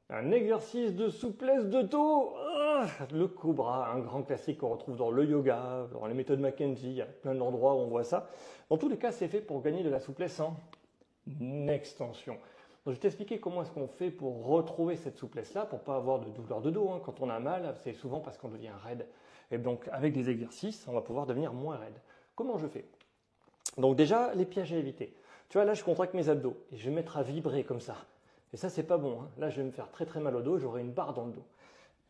Un exercice de souplesse de dos. Le cobra, un grand classique qu'on retrouve dans le yoga, dans les méthodes Mackenzie, il y a plein d'endroits où on voit ça. Dans tous les cas, c'est fait pour gagner de la souplesse en extension. Donc, je vais t'expliquer comment est-ce qu'on fait pour retrouver cette souplesse-là, pour ne pas avoir de douleur de dos. Quand on a mal, c'est souvent parce qu'on devient raide. Et donc, avec des exercices, on va pouvoir devenir moins raide. Comment je fais? Donc déjà, les pièges à éviter. Tu vois, là, je contracte mes abdos et je vais me mettre à vibrer comme ça. Et ça, c'est pas bon. Là, je vais me faire très très mal au dos, j'aurai une barre dans le dos.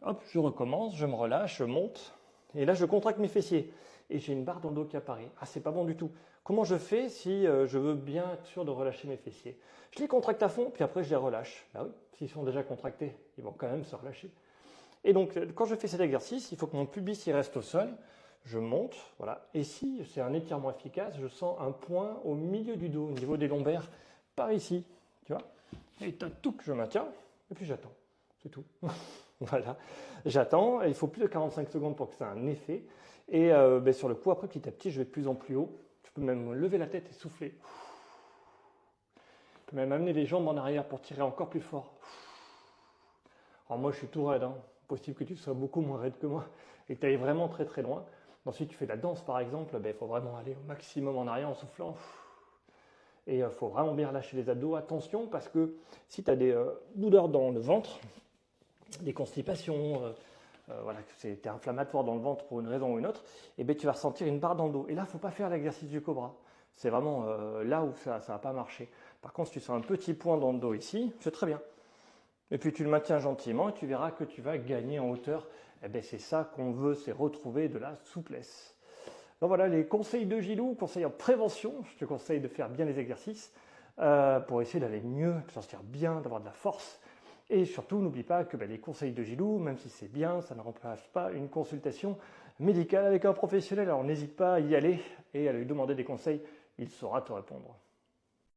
Hop, je recommence, je me relâche, je monte. Et là, je contracte mes fessiers. Et j'ai une barre dans le dos qui apparaît. Ah, c'est pas bon du tout. Comment je fais si je veux bien être sûr de relâcher mes fessiers? Je les contracte à fond, puis après, je les relâche. Bah oui, s'ils sont déjà contractés, ils vont quand même se relâcher. Et donc, quand je fais cet exercice, il faut que mon pubis il reste au sol. Je monte, voilà. Et si c'est un étirement efficace, je sens un point au milieu du dos, au niveau des lombaires, par ici, tu vois. Et tout que je maintiens, et puis j'attends. C'est tout. Voilà. J'attends, il faut plus de 45 secondes pour que ça ait un effet. Et sur le coup, après, petit à petit, je vais de plus en plus haut. Je peux même lever la tête et souffler. Je peux même amener les jambes en arrière pour tirer encore plus fort. Alors moi, je suis tout raide. Possible que tu sois beaucoup moins raide que moi et que tu ailles vraiment très très loin. Ensuite, tu fais de la danse par exemple, il faut vraiment aller au maximum en arrière en soufflant. Et il faut vraiment bien relâcher les abdos. Attention parce que si tu as des douleurs dans le ventre, des constipations, voilà, que c'est inflammatoire dans le ventre pour une raison ou une autre, et tu vas ressentir une barre dans le dos. Et là, il ne faut pas faire l'exercice du cobra. C'est vraiment là où ça ne va pas marcher. Par contre, si tu sens un petit point dans le dos ici, c'est très bien. Et puis tu le maintiens gentiment et tu verras que tu vas gagner en hauteur. C'est ça qu'on veut, c'est retrouver de la souplesse. Donc voilà les conseils de Gilou, conseils en prévention. Je te conseille de faire bien les exercices pour essayer d'aller mieux, de se sentir bien, d'avoir de la force. Et surtout, n'oublie pas que les conseils de Gilou, même si c'est bien, ça ne remplace pas une consultation médicale avec un professionnel. Alors n'hésite pas à y aller et à lui demander des conseils, il saura te répondre.